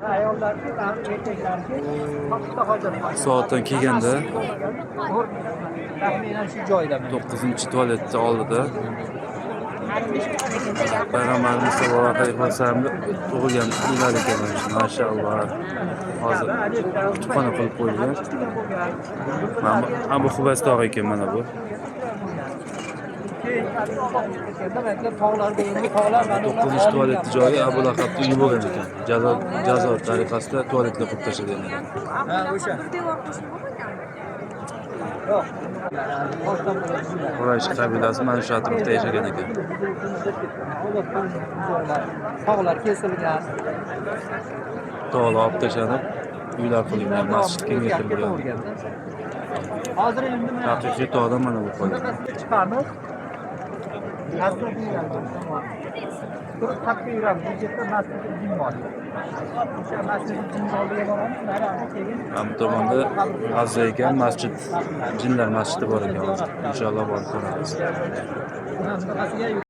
Ayollarga ham erkaklarga katta hojatxona. Soatdan kelganda Taxminan shu joyda. 9-tualetni oldida Payg'ambarimiz sollallohu alayhi vasallamga tug'ilgan uylar ekan mana shu. Mashalloh. Hozir kutubxona qilib qo'yilgan. Mana Abu Hubas tog' ekan mana bu. Tog'larda endi tog'lar mana ular 9-tualetni joyi Abu Lahobni uyi bo'lgan ekan. Jazo tariqasida tualetni qurib tashlagan ekan. Ha, o'sha. Yo'q. Quraysh qabilasi mana shu atrofda yashagan ekan. Tog'lar kesilgan. Tog'lar olib tashlanib, uylar qilingan, masjid kengaytirilgan. Hozir endi mana Haqiqiy tog'dan mana bu qolgan. chiqamiz. Turib qatga yuramiz. Bu yerda masjid jin bor. O'sha masjid jin oldiga boramiz. Mana keyin Ham tomonda G'azza ekan, masjid, jinlar masjidi bor ekan. Inshaalloh borib ko'ramiz.